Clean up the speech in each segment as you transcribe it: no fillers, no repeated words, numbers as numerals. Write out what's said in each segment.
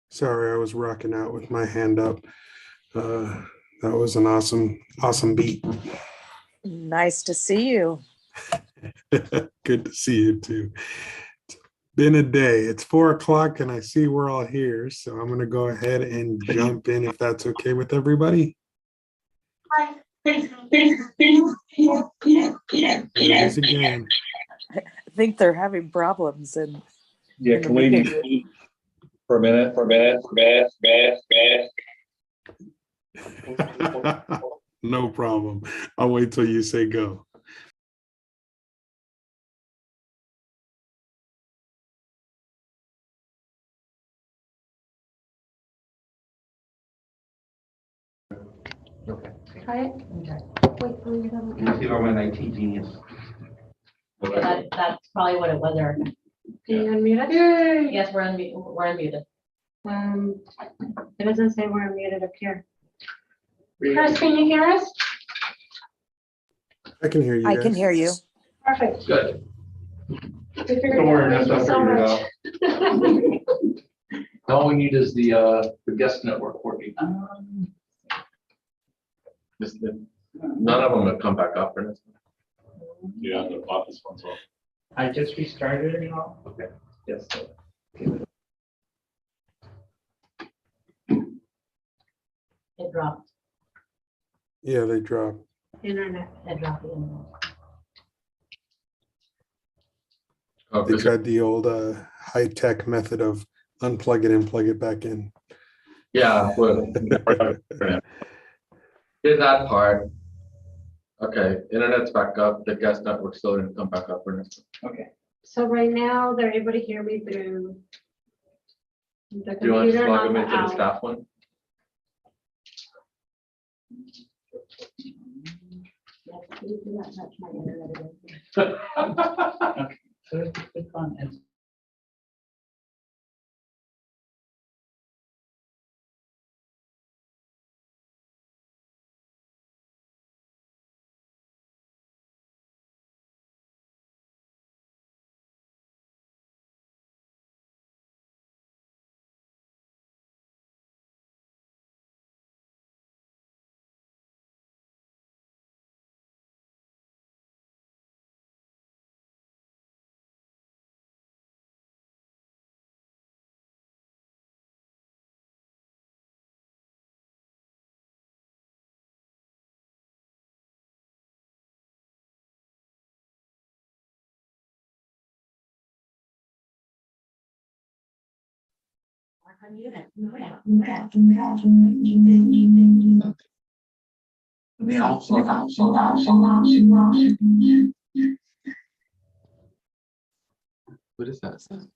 Sorry, I was rocking out with my hand up. That was an awesome beat. Nice to see you. Good to see you too. It's been a day. It's 4 o'clock and I see we're all here. So I'm going to go ahead and jump in if that's okay with everybody. There it is again. I think they're having problems. And Yeah, can we for a minute? No problem. I'll wait till you say go. Okay. Try it. Wait till you're done. See if I'm an IT genius. That's probably what it was, Erica. Can you unmute us? Yes, we're unmuted. It doesn't say we're unmuted up here. Chris, can you hear us? I can hear you. I guys. can hear you. Perfect. Good. Don't worry, that's not figured out. All we need is the guest network working. None of them have come back up. Yeah, the office one's off. I just restarted it all. Okay. Yes. It dropped. Yeah, they dropped. Internet. It dropped the internet. They tried the old high-tech method of unplug it and plug it back in. Yeah, well, did that part. Okay, internet's back up. The guest network still didn't come back up. Okay. So right now, they're able to hear me through the Do you want to computer, log not them the into the owl. staff one? Yes, please do not touch my internet again. So if you click on it. What is that?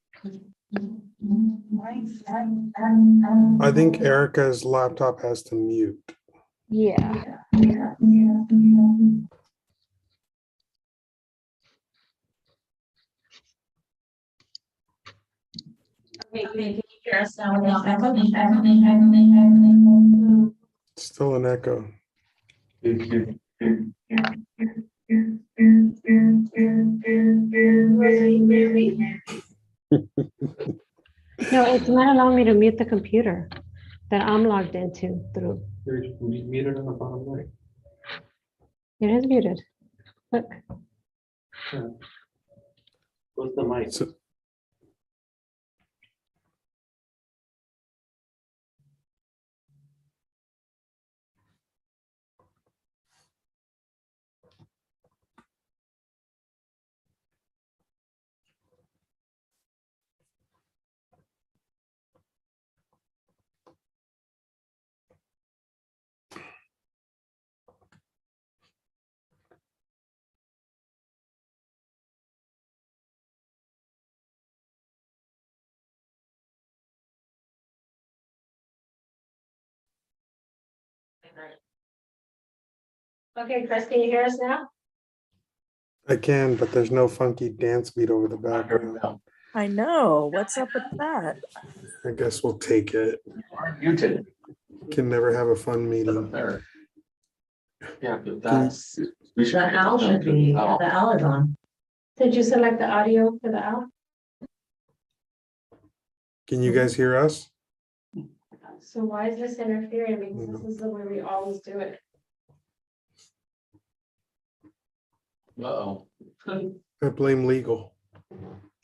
I think Erica's laptop has to mute. Yeah. Okay, can you hear us now without echo? Still an echo. No, it's not allowing me to mute the computer that I'm logged into through. There's muted on the bottom right. It is muted. Look. What's the mic? So, Okay, Chris, can you hear us now? I can, but there's no funky dance beat over the background. I know. What's up with that? I guess we'll take it. Muted. Can never have a fun meeting. Yeah, but that's. We should. The owl should be, the owl is on. Did you select the audio for the owl? Can you guys hear us? So why is this interfering? Because this is the way we always do it. Uh-oh. I blame legal.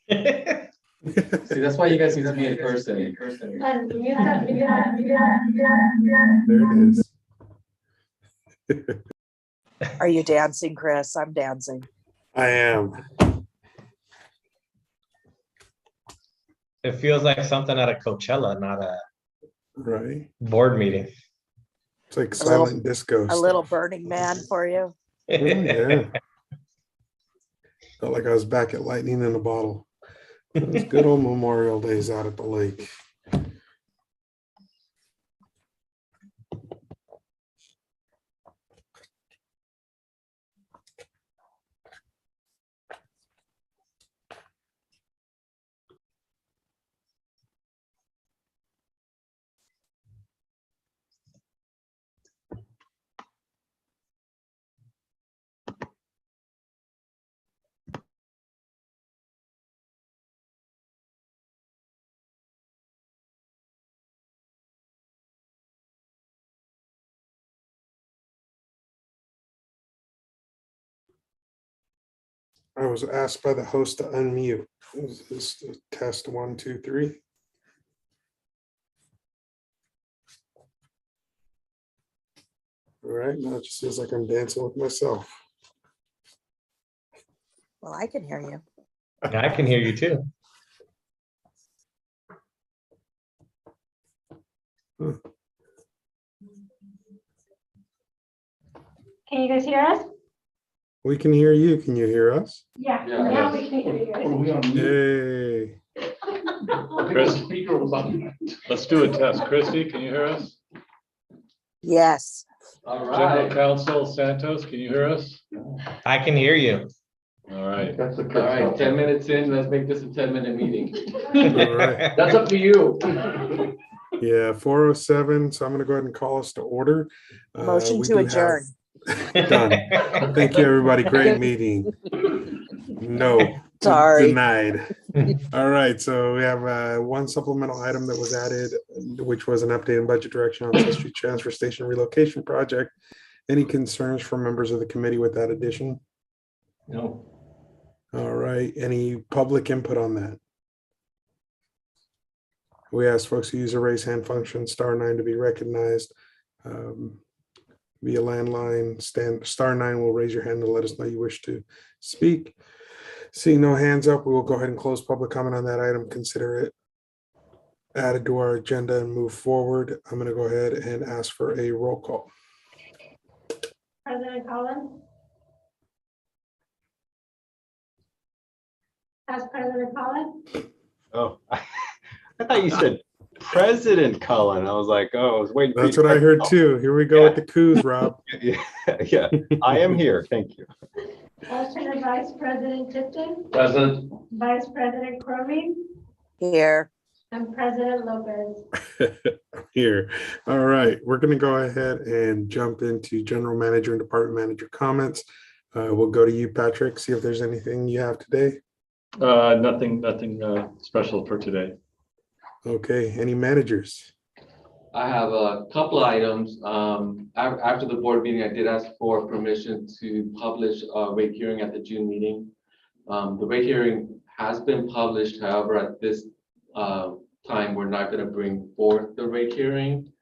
See, that's why you guys need to be in person. And mute that, mute that, mute that. There it is. Are you dancing, Chris? I'm dancing. I am. It feels like something at a Coachella, not a Right. board meeting. It's like A little- silent disco. A little stuff. Burning Man for you. Oh, yeah. Felt like I was back at Lightning in a Bottle. It was good old Memorial Days out at the lake. I was asked by the host to unmute. Is this test 1, 2, 3? All right, now it just feels like I'm dancing with myself. Well, I can hear you. I can hear you too. Can you guys hear us? We can hear you. Can you hear us? Yeah, Yeah, now yes. we can hear you guys. we on Yay. Chris, let's do a test. Christie, can you hear us? Yes. All General right. Counsel Santos, can you hear us? I can hear you. All right. All right, 10 minutes in, let's make this a 10-minute meeting. All right. That's up to you. Yeah, 4:07. So I'm going to go ahead and call us to order. Motion We to do have- adjourn. Done. Thank you, everybody. Great meeting. No. Sorry. Denied. All right, so we have one supplemental item that was added, which was an update in budget direction on Fifth Street Transfer Station relocation project. Any concerns from members of the committee with that addition? No. All right, any public input on that? We ask folks who use a raise hand function, *9 to be recognized. Via landline, *9 will raise your hand to let us know you wish to speak. Seeing no hands up, we will go ahead and close public comment on that item, consider it added to our agenda and move forward. I'm going to go ahead and ask for a roll call. President Collins? Past President Collins? Oh, I thought you said President Cullen. I was like, oh, I was waiting. for That's you what to- I heard too. Here we go with the coups, Rob. Yeah, yeah, I am here. Thank you. Alternate Vice President Tipton? Present. Vice President Crowley? Here. And President Lopez? Here. All right, we're going to go ahead and jump into general manager and department manager comments. We'll go to you, Patrick, see if there's anything you have today. Nothing special for today. Okay, any managers? I have a couple items. After the board meeting, I did ask for permission to publish a rate hearing at the June meeting. The rate hearing has been published. However, at this time, we're not going to bring forth the rate hearing,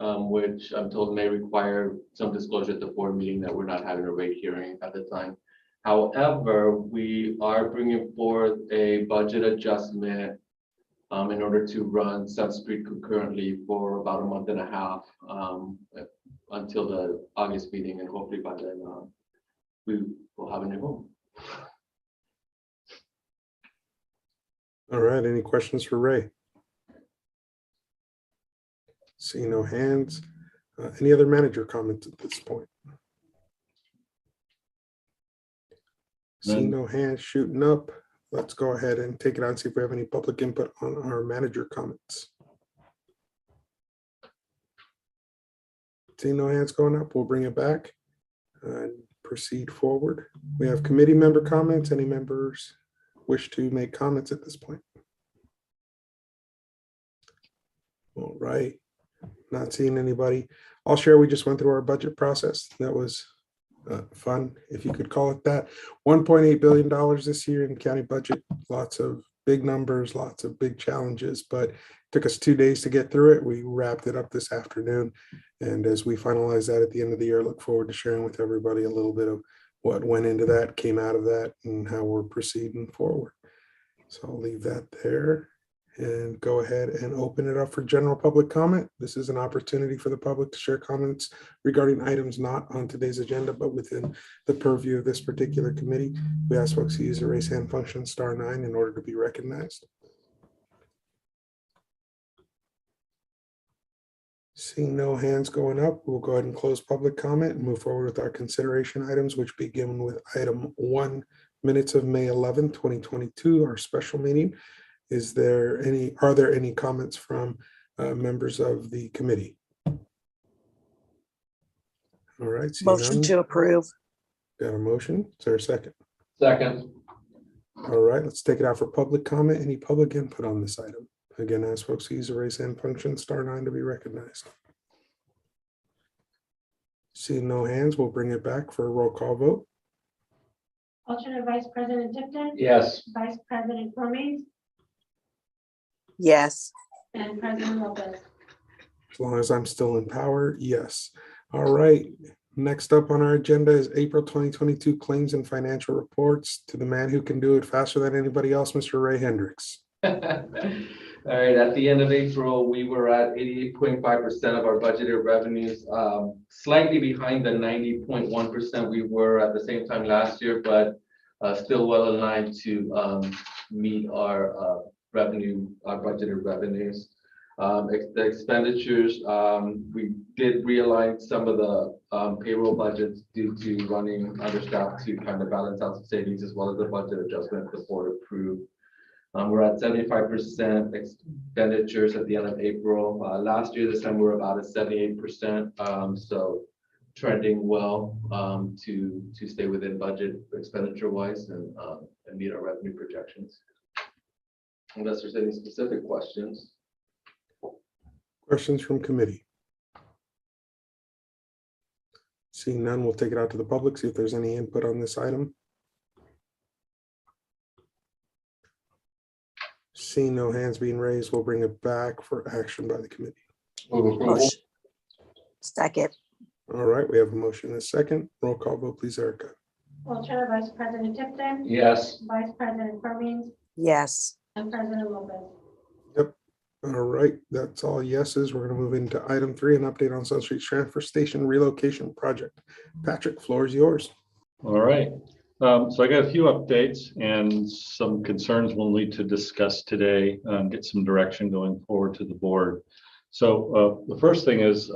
which I'm told may require some disclosure at the board meeting that we're not having a rate hearing at the time. However, we are bringing forth a budget adjustment in order to run 7th Street concurrently for about a month and a half until the August meeting, and hopefully by then we will have a new home. All right, any questions for Ray? See no hands. Any other manager comments at this point? See None. no hands shooting up. Let's go ahead and take it out and see if we have any public input on our manager comments. See no hands going up, we'll bring it back and proceed forward. We have committee member comments. Any members wish to make comments at this point? All right, not seeing anybody. I'll share, we just went through our budget process. That was fun, if you could call it that. $1.8 billion this year in county budget. Lots of big numbers, lots of big challenges, but it took us 2 days to get through it. We wrapped it up this afternoon. And as we finalize that at the end of the year, I look forward to sharing with everybody a little bit of what went into that, came out of that, and how we're proceeding forward. So I'll leave that there and go ahead and open it up for general public comment. This is an opportunity for the public to share comments regarding items not on today's agenda, but within the purview of this particular committee. We ask folks to use the raise hand function *9 in order to be recognized. Seeing no hands going up, we'll go ahead and close public comment and move forward with our consideration items, which begin with item 1, minutes of May 11, 2022, our special meeting. Are there any comments from members of the committee? All right. seeing Motion none, to approve. got a motion? Is there a second? Second. All right, let's take it out for public comment. Any public input on this item? Again, ask folks to use the raise hand function *9 to be recognized. Seeing no hands, we'll bring it back for a roll call vote. Alternate Vice President Tipton. Yes. Vice President Cormaine Yes. and President Lopez. As long as I'm still in power, yes. All right, next up on our agenda is April 2022 claims and financial reports. To the man who can do it faster than anybody else, Mr. Ray Hendricks. All right, at the end of April, we were at 88.5% of our budgeted revenues, slightly behind the 90.1% we were at the same time last year, but still well in line to meet our budgeted revenues. The expenditures, we did realign some of the payroll budgets due to running understaffed to kind of balance out the savings, as well as the budget adjustment the board approved. We're at 75% expenditures at the end of April. Last year, this time we were about at 78%. So trending well to stay within budget expenditure wise and meet our revenue projections. Unless there's any specific questions. Questions from committee? Seeing none, we'll take it out to the public, see if there's any input on this item. Seeing no hands being raised, we'll bring it back for action by the committee. Move approval. Motion. Second. All right, we have a motion and a second. Roll call vote, please, Erica. Alternate Vice President Tipton. Yes. Vice President Cormaine Yes. and President Lopez. All right, that's all yeses. We're going to move into item 3, an update on Sun Street Transfer Station relocation project. Patrick, floor is yours. All right. So I got a few updates and some concerns we'll need to discuss today, get some direction going forward to the board. So the first thing is,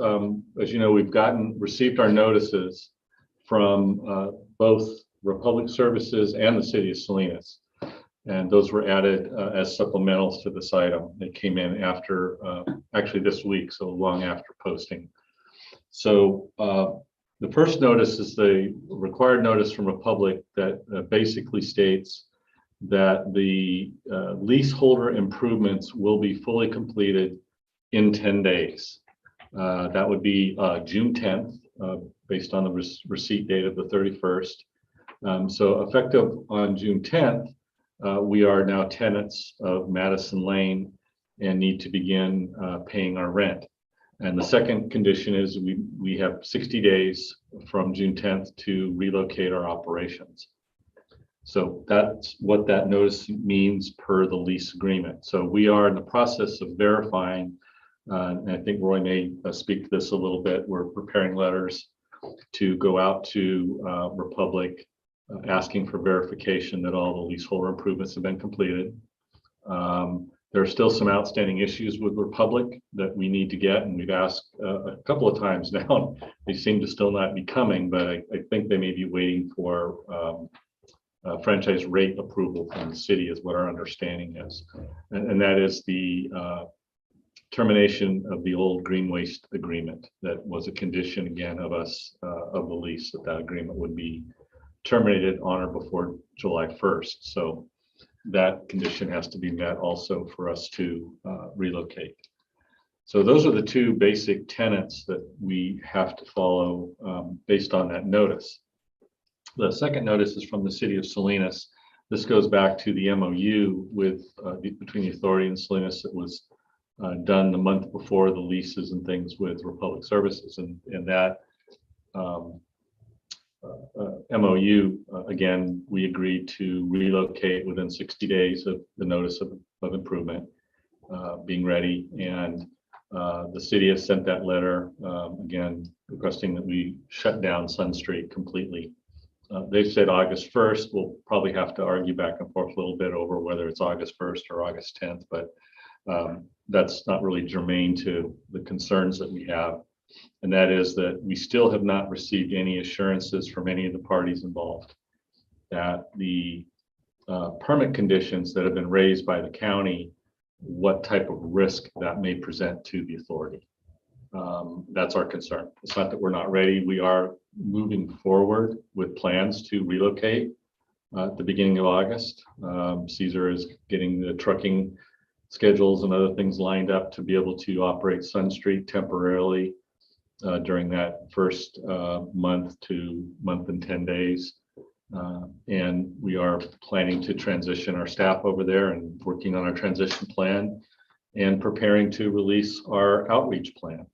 as you know, we've received our notices from both Republic Services and the city of Salinas. And those were added as supplementals to this item. They came in after, actually this week, so long after posting. So the first notice is the required notice from Republic that basically states that the leaseholder improvements will be fully completed in 10 days. That would be June 10th, based on the receipt date of the 31st. So effective on June 10th, we are now tenants of Madison Lane and need to begin paying our rent. And the second condition is we have 60 days from June 10th to relocate our operations. So that's what that notice means per the lease agreement. So we are in the process of verifying, and I think Roy may speak to this a little bit. We're preparing letters to go out to Republic, There are still some outstanding issues with Republic that we need to get, and we've asked a couple of times now. They seem to still not be coming, but I think they may be waiting for franchise rate approval from the city is what our understanding is. And that is the termination of the old green waste agreement. That was a condition again of us, of the lease, that agreement would be terminated on or before July 1st. So that condition has to be met also for us to relocate. So those are the two basic tenets that we have to follow based on that notice. The second notice is from the city of Salinas. This goes back to the MOU with between the authority and Salinas that was done the month before the leases and things with Republic Services, and that MOU, again, we agreed to relocate within 60 days of the notice of improvement being ready. And the city has sent that letter, again, requesting that we shut down Sun Street completely. They've said August 1st. We'll probably have to argue back and forth a little bit over whether it's August 1st or August 10th, but that's not really germane to the concerns that we have. And that is that we still have not received any assurances from any of the parties involved that the permit conditions that have been raised by the county, what type of risk that may present to the authority. That's our concern. It's not that we're not ready. We are moving forward with plans to relocate at the beginning of August. Caesar is getting the trucking schedules and other things lined up to be able to operate Sun Street temporarily during that first month to month and 10 days. And we are planning to transition our staff over there and working on our transition plan and preparing to release our outreach plan.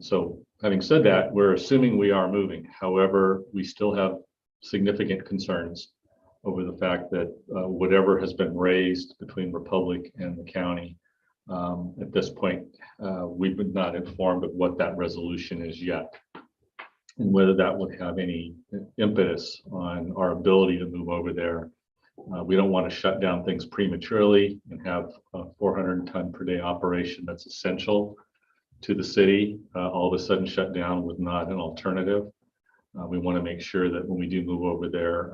So having said that, we're assuming we are moving. However, we still have significant concerns over the fact that whatever has been raised between Republic and the county, at this point, we've been not informed of what that resolution is yet, and whether that would have any impetus on our ability to move over there. We don't want to shut down things prematurely and have a 400 ton per day operation that's essential to the city all of a sudden shut down with not an alternative. We want to make sure that when we do move over there,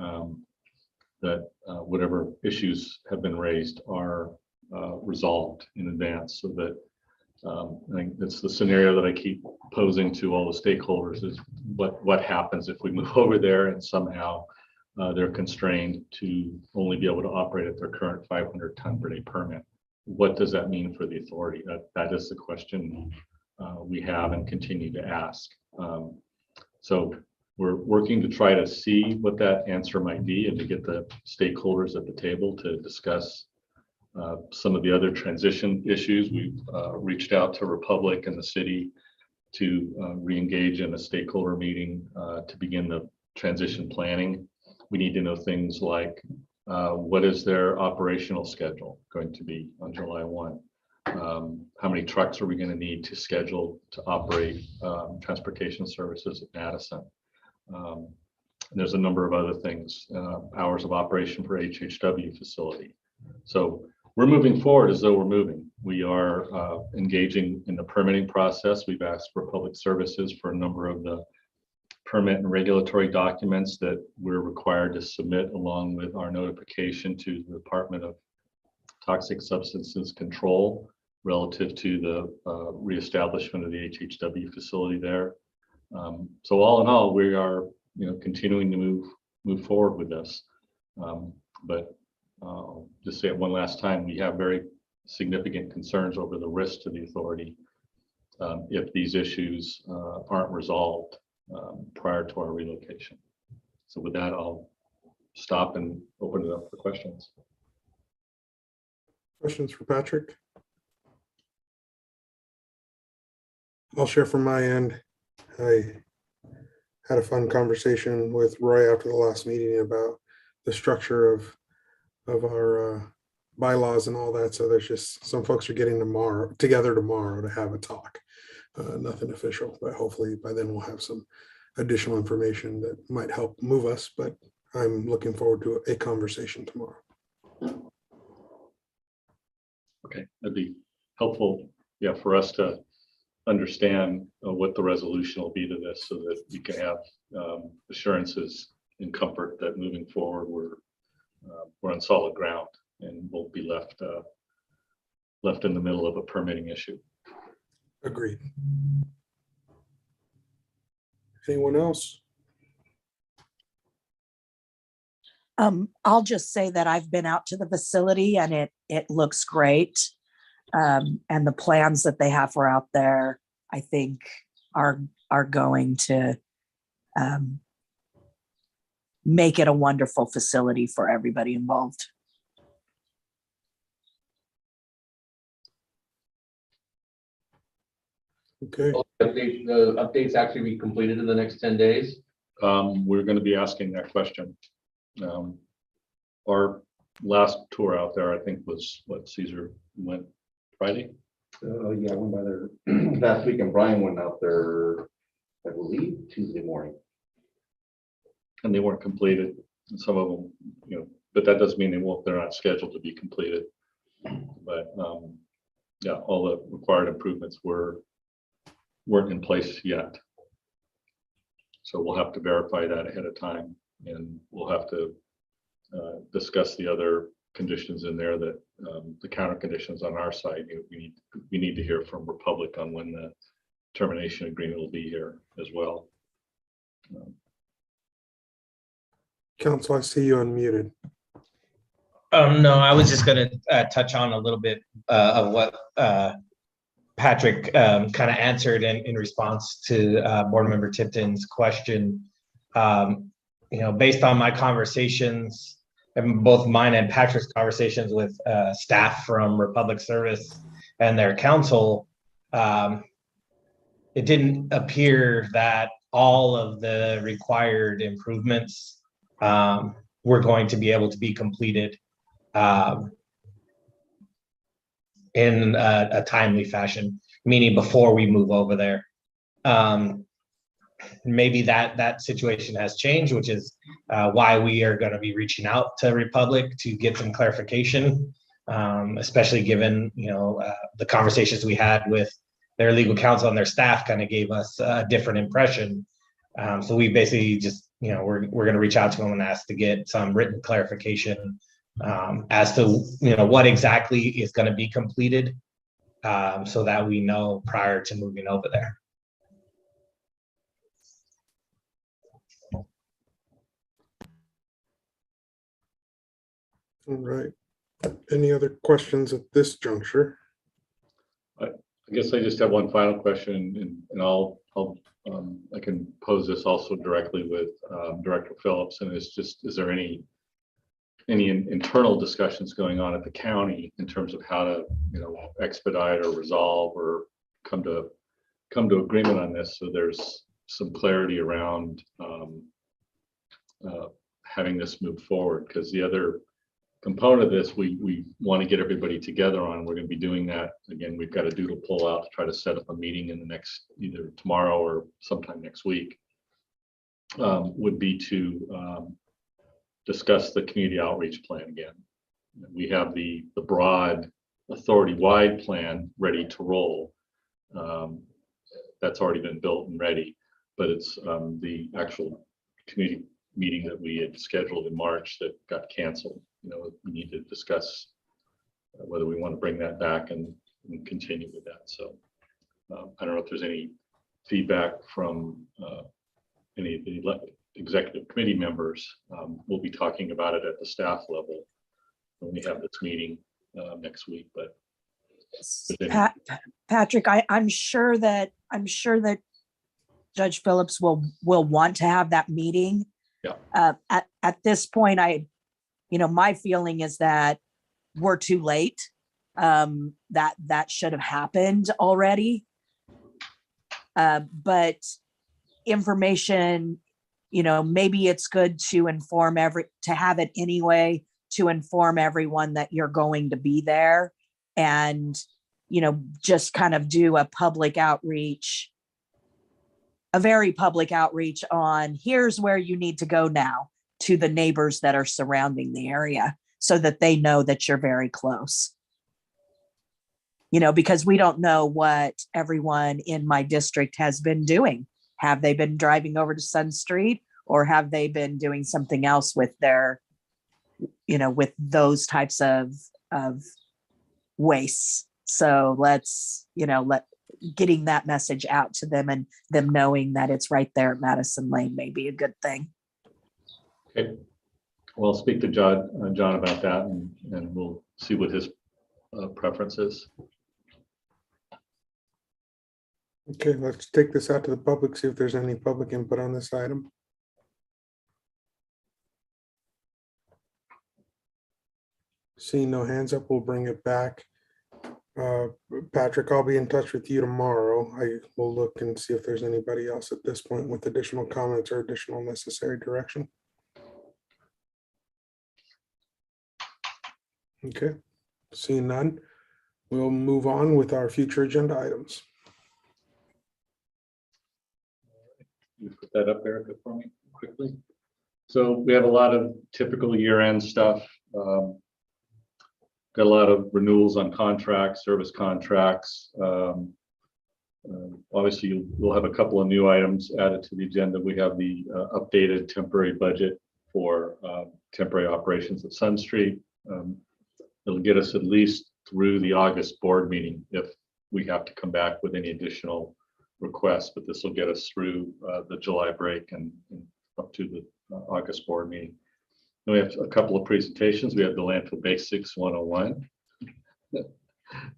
that whatever issues have been raised are resolved in advance, so that I think that's the scenario that I keep posing to all the stakeholders is what happens if we move over there and somehow they're constrained to only be able to operate at their current 500 ton per day permit. What does that mean for the authority? That is the question we have and continue to ask. So we're working to try to see what that answer might be and to get the stakeholders at the table to discuss some of the other transition issues. We've reached out to Republic and the city to re-engage in a stakeholder meeting to begin the transition planning. We need to know things like what is their operational schedule going to be on July 1? How many trucks are we going to need to schedule to operate transportation services at Madison? And there's a number of other things, hours of operation for HHW facility. So we're moving forward as though we're moving. We are engaging in the permitting process. We've asked for public services for a number of the permit and regulatory documents that we're required to submit along with our notification to the Department of Toxic Substances Control relative to the reestablishment of the HHW facility there. So all in all, we are continuing to move forward with this. But just say it one last time, we have very significant concerns over the risk to the authority if these issues aren't resolved prior to our relocation. So with that, I'll stop and open it up for questions. Questions for Patrick? I'll share from my end. I had a fun conversation with Roy after the last meeting about the structure of our bylaws and all that. So there's just some folks are getting together tomorrow to have a talk. Nothing official, but hopefully by then we'll have some additional information that might help move us. But I'm looking forward to a conversation tomorrow. Okay, that'd be helpful, yeah, for us to understand what the resolution will be to this so that we can have assurances and comfort that moving forward, we're on solid ground and won't be left in the middle of a permitting issue. Agreed. Anyone else? I'll just say that I've been out to the facility and it looks great. And the plans that they have for out there, I think are going to make it a wonderful facility for everybody involved. Okay, The updates actually be completed in the next 10 days. We're going to be asking that question. Our last tour out there, I think, was what Caesar went Friday. Yeah, I went by there last week and Brian went out there, I believe, Tuesday morning. And they weren't completed. And some of them, but that doesn't mean they're not scheduled to be completed. But yeah, all the required improvements weren't in place yet. So we'll have to verify that ahead of time, and we'll have to discuss the other conditions in there that the counter conditions on our side. We need to hear from Republic on when the termination agreement will be here as well. Council, I see you unmuted. No, I was just gonna touch on a little bit of what Patrick kind of answered in response to Board Member Tipton's question. Based on my conversations, and both mine and Patrick's conversations with staff from Republic Service and their council, it didn't appear that all of the required improvements were going to be able to be completed in a timely fashion, meaning before we move over there. Maybe that situation has changed, which is why we are going to be reaching out to Republic to get some clarification, especially given the conversations we had with their legal counsel and their staff kind of gave us a different impression. So we basically just we're going to reach out to them and ask to get some written clarification as to what exactly is going to be completed, so that we know prior to moving over there. All right. Any other questions at this juncture? I guess I just have one final question, and I can pose this also directly with Director Phillips. And it's just, is there any internal discussions going on at the county in terms of how to expedite or resolve or come to agreement on this, so there's some clarity around having this move forward? Because the other component of this, we want to get everybody together on. We're going to be doing that again. We've got a doodle pull out to try to set up a meeting in the next, either tomorrow or sometime next week. Would be to discuss the community outreach plan again. We have the broad authority-wide plan ready to roll. That's already been built and ready, but it's the actual community meeting that we had scheduled in March that got canceled. We need to discuss whether we want to bring that back and continue with that. So I don't know if there's any feedback from any of the executive committee members. We'll be talking about it at the staff level when we have this meeting next week. But Patrick, I'm sure that Judge Phillips will want to have that meeting. Yeah. At this point, my feeling is that we're too late. That should have happened already. But information, maybe it's good to to have it anyway, to inform everyone that you're going to be there, and just kind of do a public outreach, a very public outreach on here's where you need to go now to the neighbors that are surrounding the area, so that they know that you're very close. because we don't know what everyone in my district has been doing. Have they been driving over to Sun Street, or have they been doing something else with their, with those types of wastes? So let's, getting that message out to them and them knowing that it's right there at Madison Lane may be a good thing. Okay. Well, I'll speak to John about that, and we'll see what his preference is. Okay, let's take this out to the public, see if there's any public input on this item. Seeing no hands up, we'll bring it back. Patrick, I'll be in touch with you tomorrow. I will look and see if there's anybody else at this point with additional comments or additional necessary direction. Okay, seeing none, we'll move on with our future agenda items. You put that up, Erica, for me quickly. So we have a lot of typical year-end stuff. Got a lot of renewals on contracts, service contracts. Obviously, we'll have a couple of new items added to the agenda. We have the updated temporary budget for temporary operations at Sun Street. It'll get us at least through the August board meeting if we have to come back with any additional requests, but this will get us through the July break and up to the August board meeting. Then we have a couple of presentations. We have the Landfill Basics 101,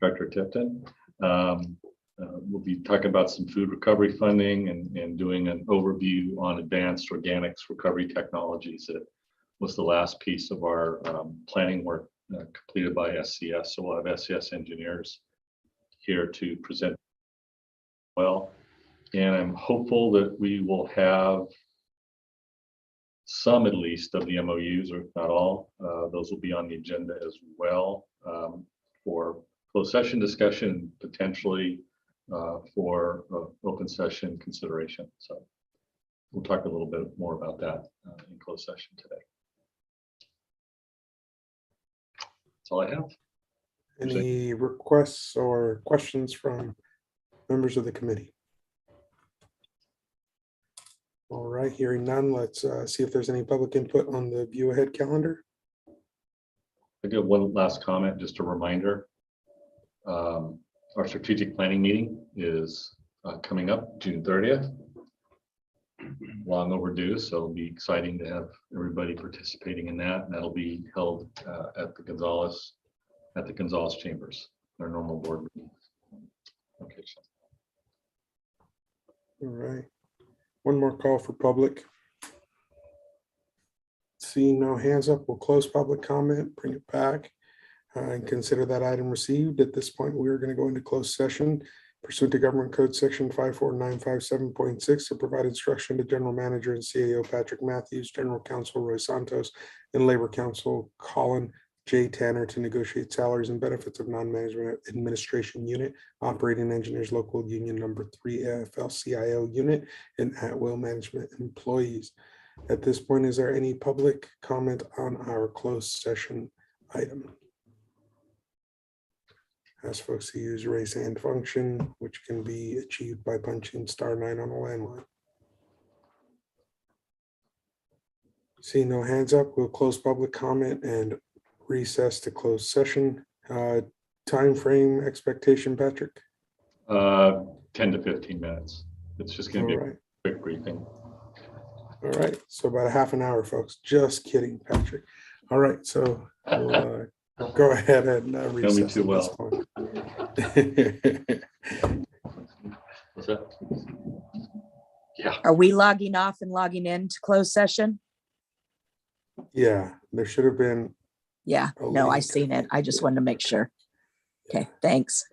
Dr. Tipton. We'll be talking about some food recovery funding and doing an overview on advanced organics recovery technologies. That was the last piece of our planning work completed by SCS. So we'll have SCS engineers here to present well. And I'm hopeful that we will have some, at least, of the MOUs, or if not all. Those will be on the agenda as well for closed session discussion, potentially for open session consideration. So we'll talk a little bit more about that in closed session today. That's all I have. Any requests or questions from members of the committee? All right, hearing none, let's see if there's any public input on the view ahead calendar. I do have one last comment, just a reminder. Our strategic planning meeting is coming up June 30th. Long overdue, so it'll be exciting to have everybody participating in that. And that'll be held at the Gonzalez chambers, their normal board meeting location. All right. One more call for public. Seeing no hands up, we'll close public comment, bring it back, and consider that item received. At this point, we are going to go into closed session pursuant to Government Code Section 54957.6 to provide instruction to General Manager and CAO Patrick Matthews, General Counsel Roy Santos, and Labor Counsel Colin J. Tanner to negotiate salaries and benefits of non-management administration unit, operating engineers local union number 3 AFL-CIO unit, and at-will management employees. At this point, is there any public comment on our closed session item? Ask folks to use raise hand function, which can be achieved by punching *9 on a landline. See no hands up, we'll close public comment and recess to closed session. Time frame expectation, Patrick? 10 to 15 minutes. It's just going to be All right. a quick briefing. All right, so about a half an hour, folks. Just kidding, Patrick. All right, so we'll go ahead and recess. Know me too at well. this point. What's that? Yeah. Are we logging off and logging in to closed session? Yeah, there should have been. Yeah, a no, I link. seen it. I just wanted to make sure. Okay, thanks.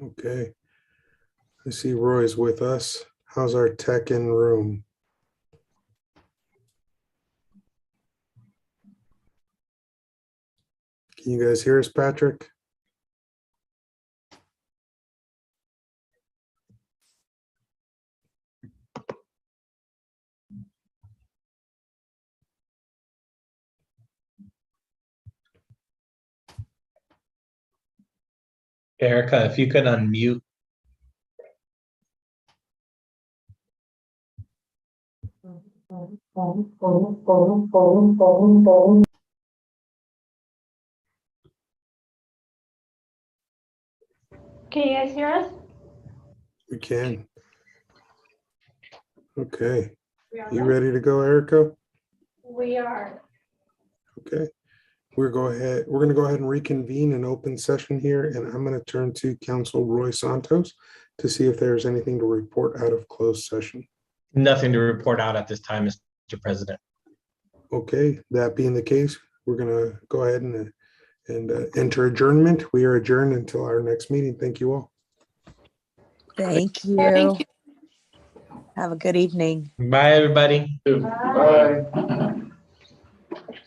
Okay. I see Roy's with us. How's our tech in room? Can you guys hear us, Patrick? Erica, if you could unmute. Can you guys hear us? We can. Okay. You ready to go, Erica? We are. Okay. We're going to go ahead and reconvene an open session here, and I'm going to turn to Council Roy Santos to see if there's anything to report out of closed session. Nothing to report out at this time, Mr. President. Okay, that being the case, we're going to go ahead and enter adjournment. We are adjourned until our next meeting. Thank you all. Thank Thank you. Have a good evening. Bye, everybody. Bye.